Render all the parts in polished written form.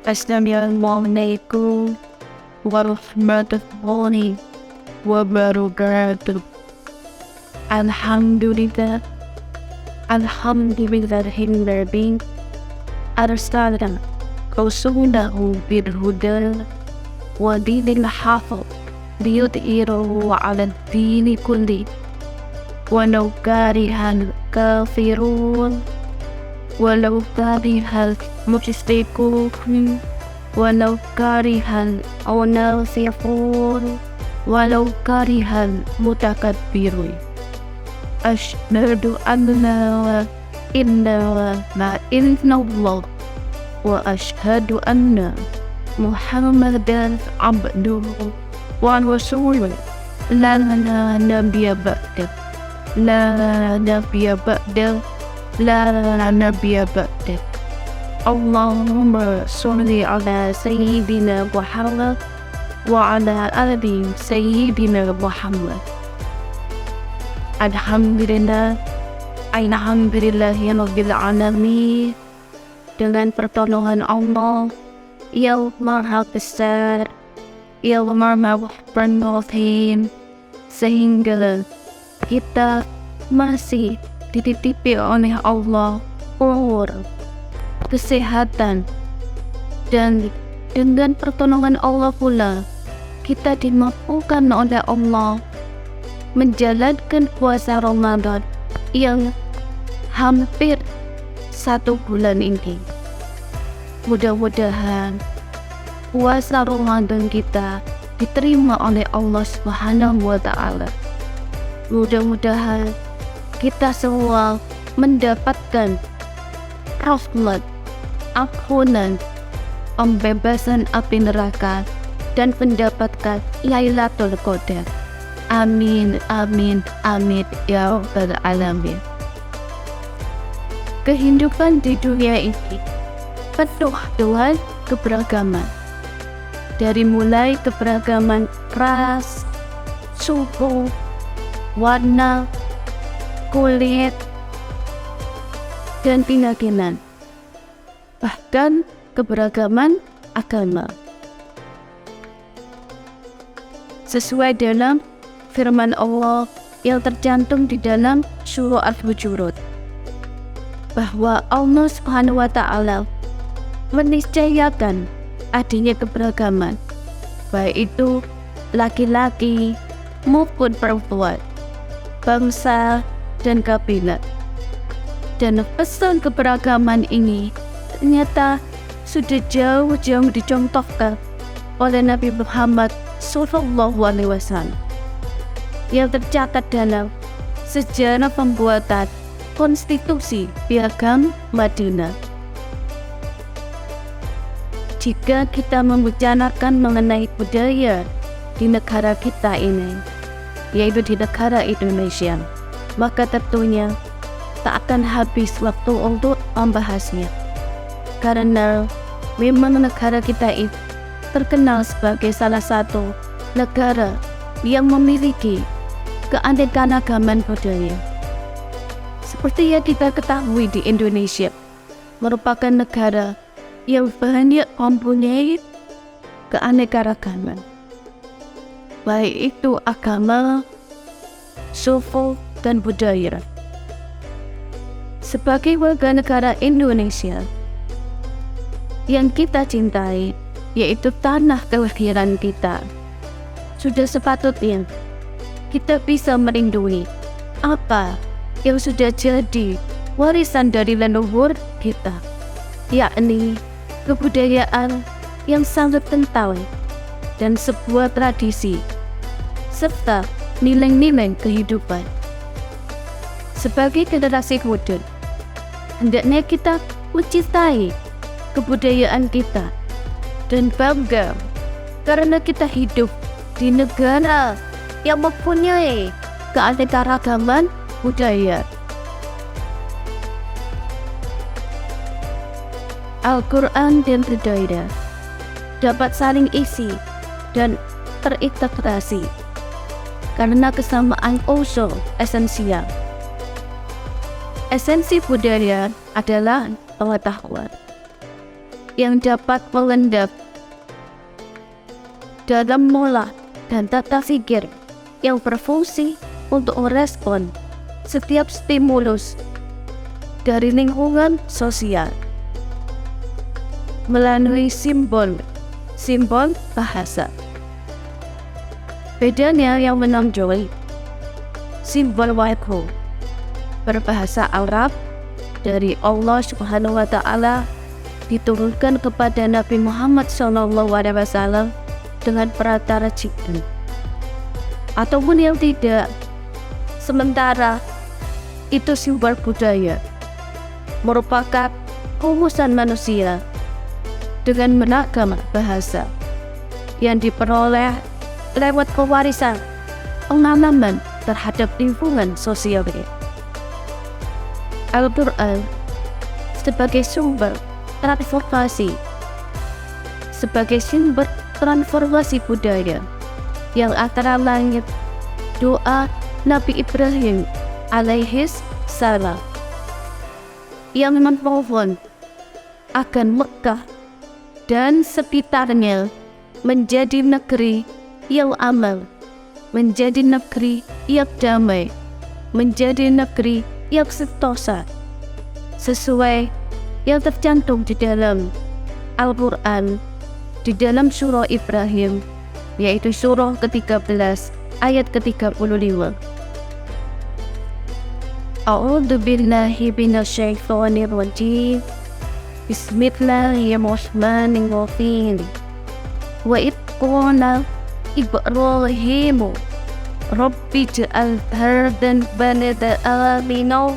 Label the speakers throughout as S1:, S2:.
S1: Assalamualaikum warahmatullahi wabarakatuh. Alhamdulillah, alhamdulillahirabbil arsalna rasulahu bil huda wa dinil haqq liyudhhirahu 'ala ad-dini kulli walau karihal kafirun walau karihal musyrikun walau karihal munafiqun walau karihal mutakabbirun. Asyhadu an la ilaha illallah wa asyhadu anna Muhammadan abduhu wa rasuluh. La nabiyya ba'da, la nabiyya ba'da, la nabiyya ba'da. Allahumma sholli ala sayyidina Muhammad wa ala ali sayyidina Muhammad. Alhamdulillah, alhamdulillahirabbil alamin. Dengan pertolongan Allah yang Maha Besar, yang Maha Pengasih, sehingga kita masih dititipi oleh Allah umur, kesehatan, dan dengan pertolongan Allah pula kita dimampukan oleh Allah menjalankan puasa Ramadan yang hampir 1 bulan ini. Mudah-mudahan puasa Ramadan kita diterima oleh Allah Subhanahu wa Ta'ala. Mudah-mudahan kita semua mendapatkan rahmat, ampunan, pembebasan api neraka, dan mendapatkan Lailatul Qadar. Amin, amin, amin, ya Rabbal Alamin. Kehidupan di dunia ini penuh dengan keberagaman. Dari mulai keberagaman ras, suku, warna, kulit, dan keyakinan, bahkan keberagaman agama. Sesuai dalam firman Allah yang tercantum di dalam surah Al-Hujurat, bahwa Allah Subhanahu wa Ta'ala meniscayakan adanya keberagaman, baik itu laki-laki maupun perempuan, bangsa dan kabinet. Dan pesan keberagaman ini ternyata sudah jauh-jauh dicontohkan oleh Nabi Muhammad SAW yang tercatat dalam sejarah pembuatan konstitusi Piagam Madinah. Jika kita membicarakan mengenai budaya di negara kita ini, yaitu di negara Indonesia, maka tentunya tak akan habis waktu untuk membahasnya, karena memang negara kita itu terkenal sebagai salah satu negara yang memiliki keanekaragaman budaya. Seperti yang kita ketahui, di Indonesia merupakan negara yang banyak mempunyai keanekaragaman, baik itu agama, suku, dan budaya. Sebagai warga negara Indonesia yang kita cintai, yaitu tanah kelahiran kita, sudah sepatutnya kita bisa melindungi apa yang sudah jadi warisan dari leluhur kita, yakni kebudayaan yang sangat kental dan sebuah tradisi serta nilai-nilai kehidupan. Sebagai generasi muda, hendaknya kita mencintai kebudayaan kita dan bangga karena kita hidup di negara yang mempunyai keanekaragaman budaya. Al-Quran dan budaya dapat saling isi dan terintegrasi karena kesamaan unsur esensial. Esensi budaya adalah pengetahuan. yang dapat mengendap dalam mola dan tata pikir yang berfungsi untuk merespon setiap stimulus dari lingkungan sosial melalui simbol bahasa. Bedanya yang menonjol, simbol wahyu berbahasa Arab dari Allah Subhanahu wa Ta'ala diturunkan kepada Nabi Muhammad SAW dengan perantara Jibril, ataupun yang tidak. Sementara itu simbol budaya merupakan rumusan manusia dengan beragam bahasa yang diperoleh lewat pewarisan pengalaman terhadap lingkungan sosialnya. Al-Quran sebagai sumber transformasi budaya yang antara langit doa Nabi Ibrahim alaihis salam yang memohon agar Mekah dan sekitarnya menjadi negeri yang aman, menjadi negeri yang damai, menjadi negeri yang sentosa, sesuai yang tercantum di dalam Al-Quran, di dalam surah Ibrahim, yaitu surah ke-13 ayat ke-35. A'udzu billahi minasyaitonir rajim. Bismillahirrahmanirrahim. Wa id qala Ibrahimu Rabbi ja'al hadhal balada amina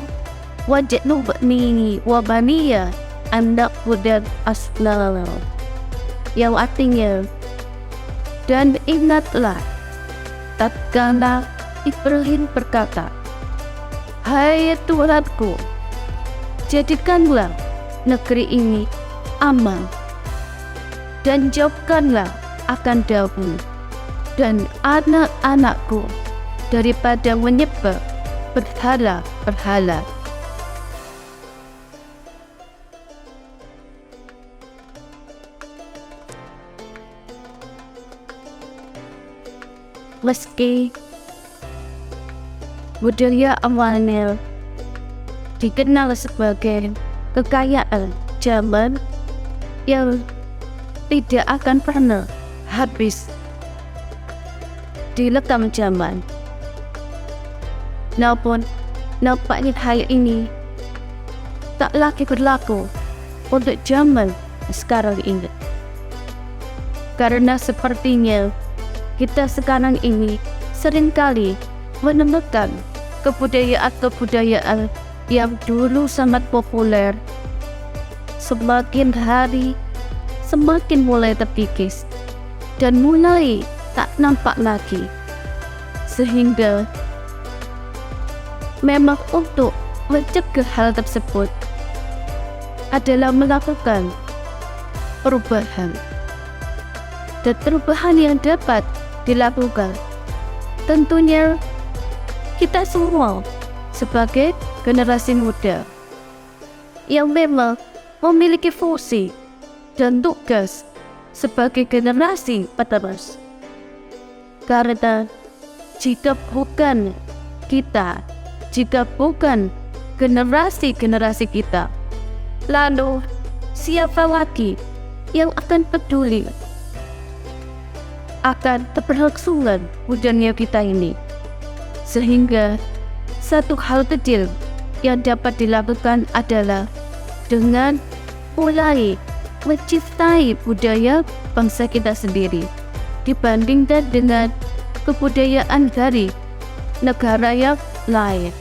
S1: waj'alni wa baniya an na'budal asnam, yang artinya, dan ingatlah tatkala Ibrahim berkata, hai Tuhanku, jadikanlah negeri ini aman dan jauhkanlah akan daun dan anak-anakku daripada menyembah berhala-berhala. Meski budaya awalnya dikenal sebagai kekayaan zaman yang tidak akan pernah habis dilekam zaman, namun nampaknya hal ini tak lagi berlaku untuk zaman sekarang ini, karena sepertinya kita sekarang ini seringkali menemukan kebudayaan yang dulu sangat populer semakin hari semakin mulai terkikis dan mulai tak nampak lagi, sehingga memang untuk mencegah hal tersebut adalah melakukan perubahan, dan perubahan yang dapat dilakukan tentunya kita semua sebagai generasi muda yang memang memiliki fungsi dan tugas sebagai generasi penerus. Karena jika bukan kita, jika bukan generasi-generasi kita, lalu siapa lagi yang akan peduli akan keberlangsungan budaya kita ini? Sehingga satu hal kecil yang dapat dilakukan adalah dengan mulai mencintai budaya bangsa kita sendiri dibandingkan dengan kebudayaan dari negara yang lain.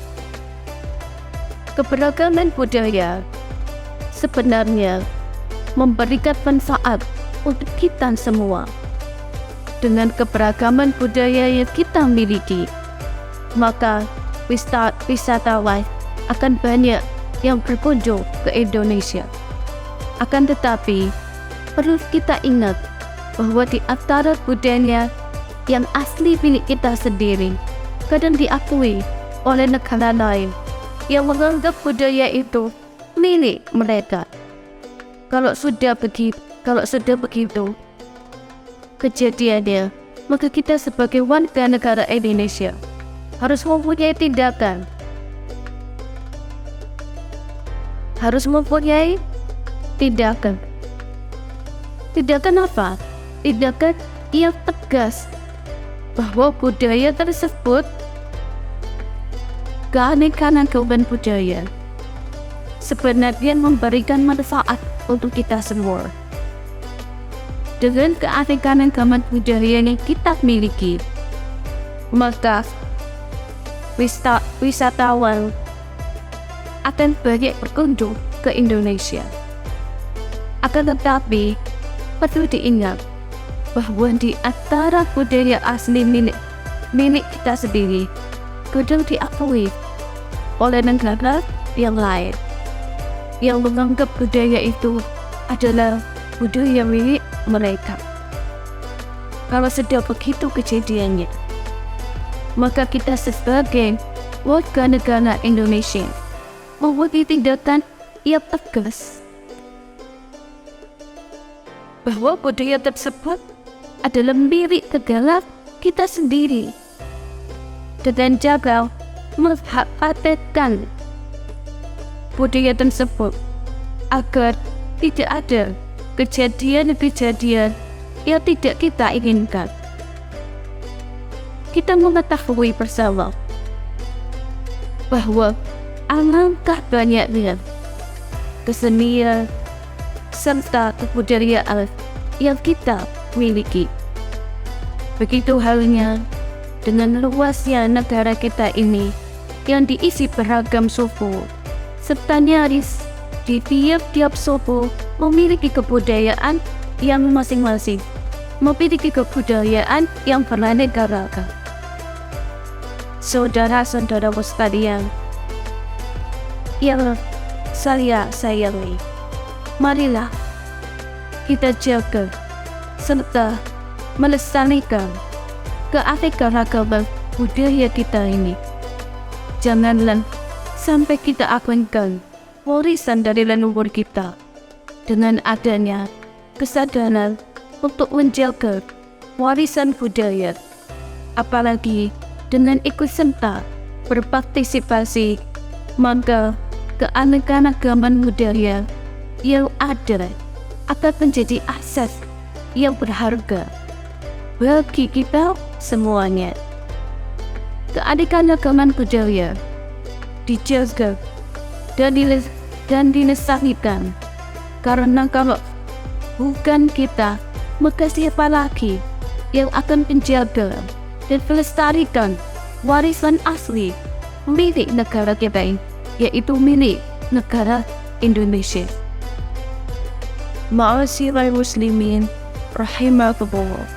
S1: Keberagaman budaya sebenarnya memberikan manfaat untuk kita semua. Dengan keberagaman budaya yang kita miliki, maka wisatawan akan banyak yang berkunjung ke Indonesia. Akan tetapi, perlu kita ingat bahwa di antara budaya yang asli milik kita sendiri kadang diakui oleh negara lain yang menganggap budaya itu milik mereka. Kalau sudah begitu kejadiannya, maka kita sebagai warga negara Indonesia harus mempunyai tindakan. Tindakan apa? Tindakan yang tegas bahwa budaya tersebut, keanekaragaman budaya sebenarnya memberikan manfaat untuk kita semua. Dengan keanekaragaman budaya yang kita miliki, maka wisatawan akan banyak berkunjung ke Indonesia. Akan tetapi, perlu diingat bahwa di antara budaya asli milik kita sendiri kadang diakui oleh negara yang lain yang menganggap budaya itu adalah budaya milik mereka. Kalau sudah begitu kejadiannya, maka kita sebagai warga negara Indonesia mempunyai tindakan yang tegas bahwa budaya tersebut adalah milik negara kita sendiri, dengan jaga memperhatikan budaya tersebut agar tidak ada kejadian-kejadian yang tidak kita inginkan. Kita mengetahui bersama bahwa alangkah banyaknya kesenian serta kebudayaan yang kita miliki. Begitu halnya dengan luasnya negara kita ini yang diisi beragam suku, serta nyaris di tiap-tiap suku memiliki kebudayaan yang masing-masing, memiliki kebudayaan yang beraneka ragam. Saudara-saudaraku sekalian yang saya sayangi, marilah kita jaga serta melestarikan keanekaragaman budaya kita ini. Janganlah sampai kita abaikan warisan dari leluhur kita dengan adanya kesadaran untuk menjaga warisan budaya, apalagi dengan ikut serta berpartisipasi, maka keanekaragaman budaya yang ada akan menjadi aset yang berharga bagi kita semuanya. Keanekaragaman budaya dijaga dan dilestarikan, karena kalau bukan kita, maka siapa lagi yang akan menjaga dan melestarikan warisan asli milik negara kita ini, yaitu milik negara Indonesia. Ma'asyiral muslimin rahimakumullah,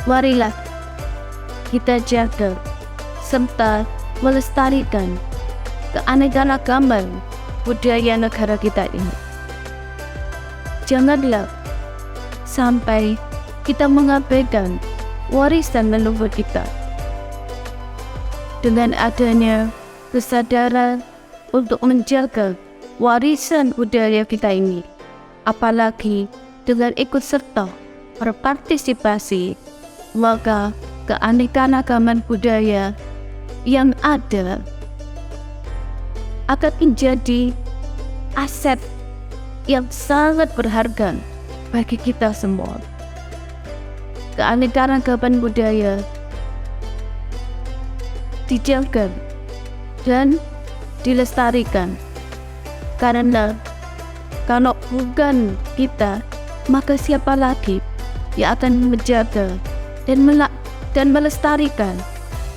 S1: marilah kita jaga serta melestarikan keanekaragaman budaya negara kita ini. Janganlah sampai kita mengabaikan warisan leluhur kita. Dengan adanya kesadaran untuk menjaga warisan budaya kita ini, apalagi dengan ikut serta berpartisipasi, maka keanekaragaman budaya yang ada akan menjadi aset yang sangat berharga bagi kita semua. Keanekaragaman budaya dijaga dan dilestarikan, karena kalau bukan kita, maka siapa lagi yang akan menjaga dan melestarikan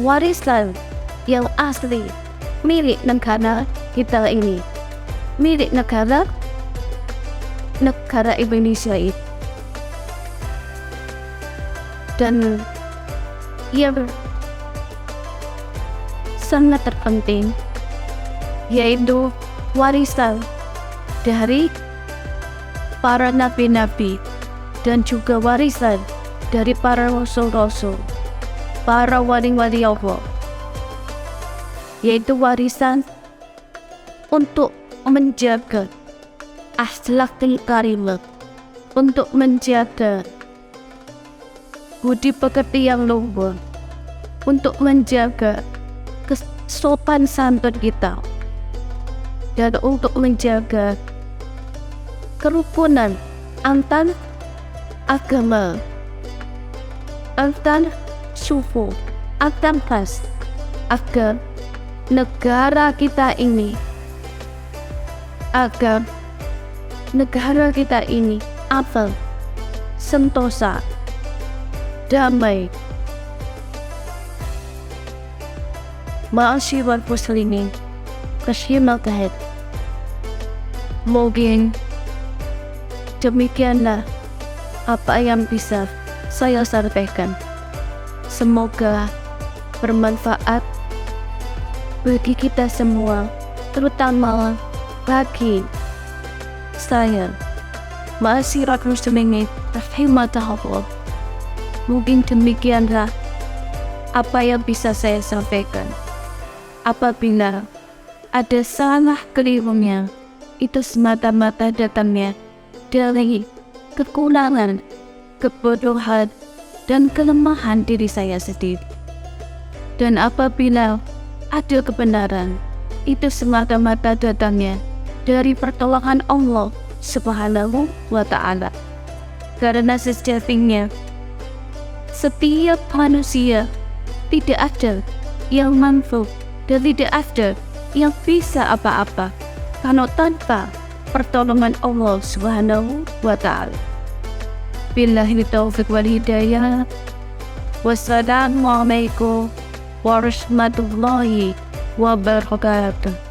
S1: warisan yang asli milik negara kita ini, milik negara Indonesia ini. Dan yang sangat terpenting yaitu warisan dari para nabi-nabi dan juga warisan dari para rasul-rasul, para wali-wali Allah, yaitu warisan untuk menjaga akhlakul karimah, untuk menjaga budi pekerti yang luhur, untuk menjaga kesopan santun kita, dan untuk menjaga kerukunan antar agama, antar suku, antar ras, agar negara kita ini aman, sentosa, damai. Ma'asyiral muslimin, rahimakumullah. Mungkin demikianlah apa yang bisa saya sampaikan. Semoga bermanfaat bagi kita semua, terutama bagi saya. Ma'asyiral muslimin, rahimakumullah. Mungkin demikianlah apa yang bisa saya sampaikan. Apabila ada salah kelirunya, itu semata-mata datangnya dari kekurangan, kebodohan, dan kelemahan diri saya sendiri. Dan apabila ada kebenaran, itu semata-mata datangnya dari pertolongan Allah Subhanahu wa Ta'ala. Karena sejatinya setiap manusia tidak ada yang mampu dan tidak ada yang bisa apa-apa kalau tanpa pertolongan Allah Subhanahu wa Ta'ala. Billahi taufiq wal hidayah. Wassalamualaikum warahmatullahi wabarakatuh.